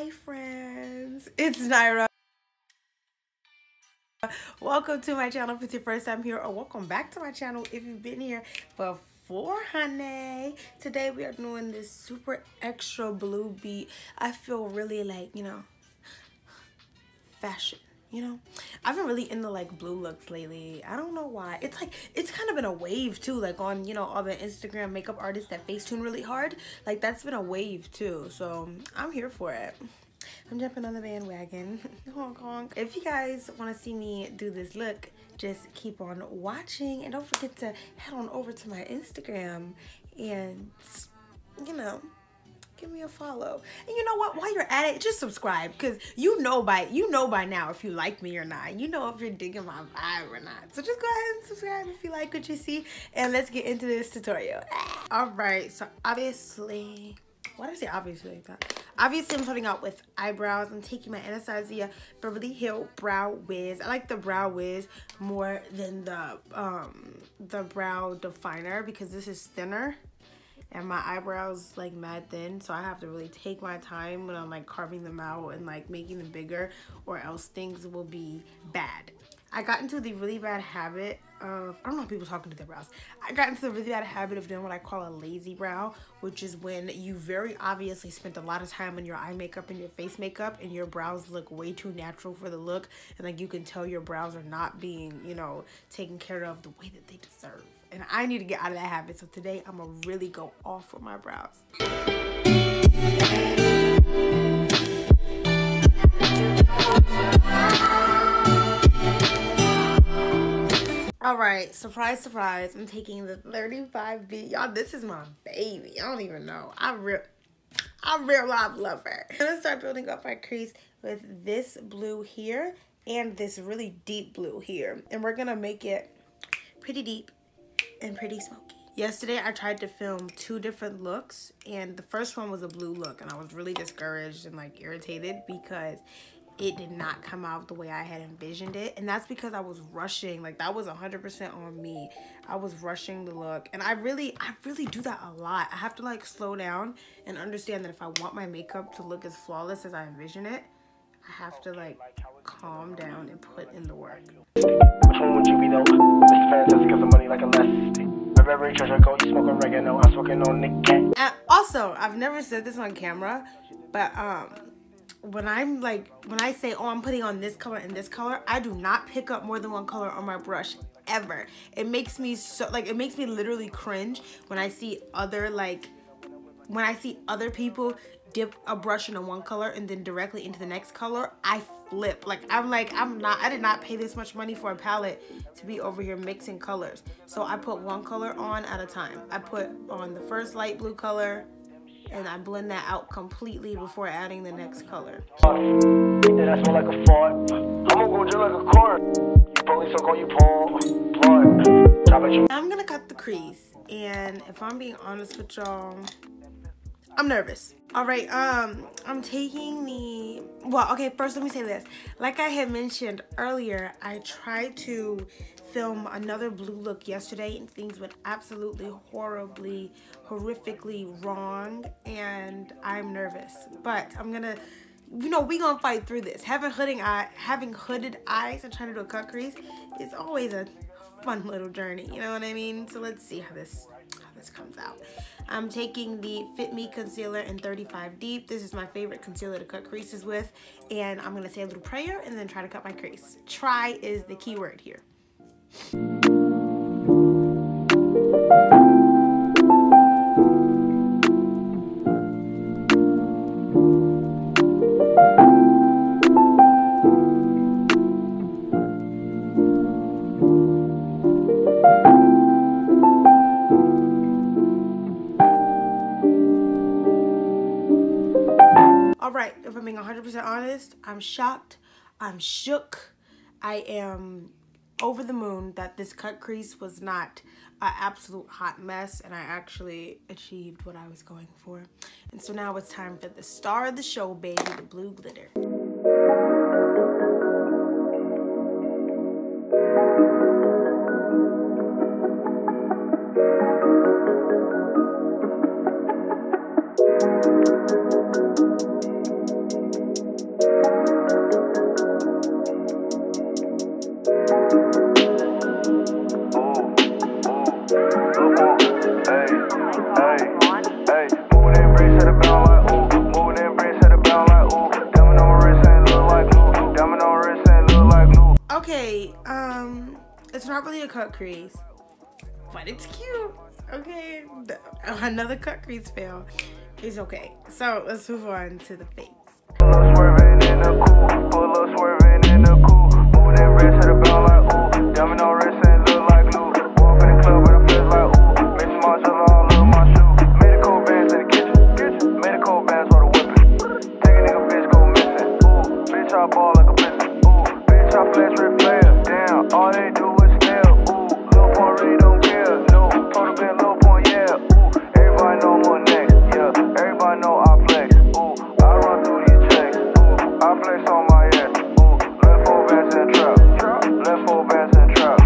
Hi friends, it's Nyra. Welcome to my channel if it's your first time here, or welcome back to my channel if you've been here before, honey. Today we are doing this super extra blue beat. I feel really like, fashion. I've been really into like blue looks lately. I don't know why. It's like, it's kind of been a wave too, like on, all the Instagram makeup artists that face tune really hard. Like that's been a wave too. So I'm here for it. I'm jumping on the bandwagon. Honk honk. If you guys want to see me do this look, just keep on watching and don't forget to head on over to my Instagram and, give me a follow. And you know what, while you're at it, just subscribe, because you know by now if you like me or not. You know if you're digging my vibe or not. So just go ahead and subscribe if you like what you see, and let's get into this tutorial. All right, so obviously, why did I say obviously like that? Obviously, I'm starting out with eyebrows. I'm taking my Anastasia Beverly Hills Brow Wiz. I like the Brow Wiz more than the brow definer because this is thinner. And my eyebrows like mad thin, so I have to really take my time when I'm like carving them out and like making them bigger, or else things will be bad. I got into the really bad habit of, I don't know if people talking to their brows. I got into the really bad habit of doing what I call a lazy brow, which is when you very obviously spent a lot of time on your eye makeup and your face makeup and your brows look way too natural for the look, and like you can tell your brows are not being, taken care of the way that they deserve. And I need to get out of that habit, so today I'm gonna really go off with my brows. All right, surprise, surprise. I'm taking the 35B. Y'all, this is my baby. I don't even know. I real life love her. I'm gonna start building up my crease with this blue here and this really deep blue here. And we're gonna make it pretty deep and pretty smoky. Yesterday, I tried to film 2 different looks, and the first one was a blue look, and I was really discouraged and like irritated because it did not come out the way I had envisioned it. And that's because I was rushing. Like that was 100% on me. I was rushing the look, and I really do that a lot. I have to like slow down and understand that if I want my makeup to look as flawless as I envision it, I have to like calm down and put in the work. Which one would you be though? Mr. Fantastic because of money like a less. Every treasure go, you smoke oregano, I'm smoking on Nikkie. And also, I've never said this on camera, but when I say, oh, I'm putting on this color and this color, I do not pick up more than one color on my brush ever. It makes me so it makes me literally cringe when I see other people dip a brush into one color and then directly into the next color. I flip. I did not pay this much money for a palette to be over here mixing colors. So I put one color on at a time. I put on the first light blue color and I blend that out completely before adding the next color. Yeah, that's more like a fart. I'm gonna go just like a court. You police so call you Paul. Blood. I'm gonna cut the crease, and if I'm being honest with y'all, I'm nervous. All right, I'm taking the, first let me say this. Like I had mentioned earlier, I tried to film another blue look yesterday and things went absolutely horrifically wrong, and I'm nervous. But I'm gonna, we gonna fight through this. Having hooded eyes and trying to do a cut crease is always a fun little journey, you know what I mean? So let's see how this comes out. I'm taking the Fit Me concealer in 35 Deep. This is my favorite concealer to cut creases with, and I'm gonna say a little prayer and then try to cut my crease. Try is the key word here. Alright, if I'm being 100% honest, I'm shocked, I'm shook, I am over the moon that this cut crease was not an absolute hot mess, and I actually achieved what I was going for. And so now it's time for the star of the show, baby, the blue glitter. not really a cut crease, but it's cute. Okay, another cut crease fail. It's okay. So let's move on to the face. Swerving in the cool, pull up swerving in the cool, moving that wrist to the bound like ooh, diamond on wrist and look like glue. Walk in the club with a fist like ooh, Miss Marshall all over my shoe. Made a cold bands in the kitchen, made a cold bands for the whipping. Take a nigga bitch go missing, ooh, bitch I ball like a piston, ooh, bitch I flash red player, damn, all they do is steal, ooh, Lil Pump really don't care, no, told her been Lil Pump, yeah, ooh, everybody know more next, yeah, everybody know I flex, ooh, I run through these checks, ooh, I flex on my ass, ooh, left four bands in the trap, left four bands in the trap,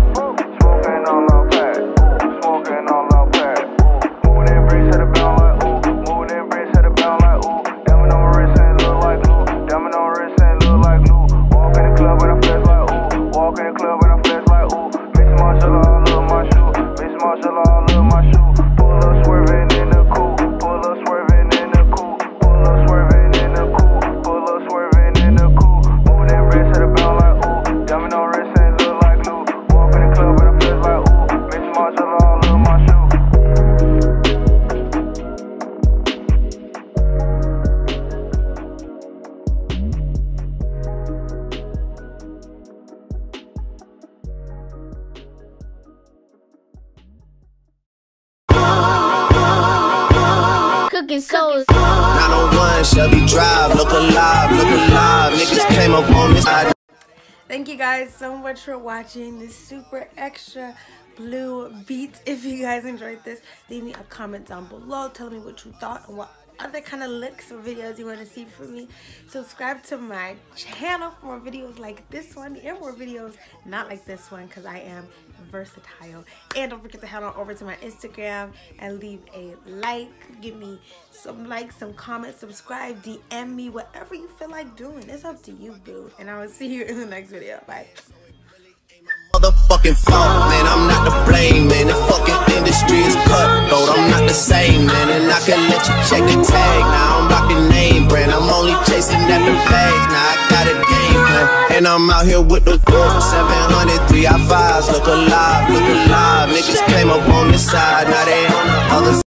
smoking all our pack, ooh, smoking all our pack, ooh, moving them bricks to the bound like ooh, moving them bricks to the bound like ooh, diamond on my wrist and look like glue, diamond on my wrist and look like glue, walk in the club and I flex like ooh, walk in the club and I flex like ooh, Miss Marshall all over my shoe, Miss Marshall all over my shoe, pull up swerving in the cool, pull up swerving in the cool, pull up swerving in the cool, pull up swerving in the cool, moving that wrist to the bound like ooh, diamond on wrist and look like glue, walk in the club and I flex like ooh, Miss Marshall all over my shoe. Cooking souls. 901 Shelby Drive, look alive, niggas came up on this side. Thank you guys so much for watching this super extra blue beat. If you guys enjoyed this, leave me a comment down below. Tell me what you thought and what other kind of looks or videos you want to see from me. Subscribe to my channel for more videos like this one and more videos not like this one, because I am versatile. And don't forget to head on over to my Instagram and leave a like. Give me some likes, some comments, subscribe, DM me, whatever you feel like doing. It's up to you, boo. And I will see you in the next video. Bye. Motherfucking fault, man, I'm not to blame, man. The fucking industry is cutthroat, I'm not the same, man. And I can let you check the tag. Now I'm rocking name brand, I'm only chasing at the bags. Now I got a game plan, and I'm out here with the 700 3i5s. Look alive, niggas came up on this side, now they on the other side.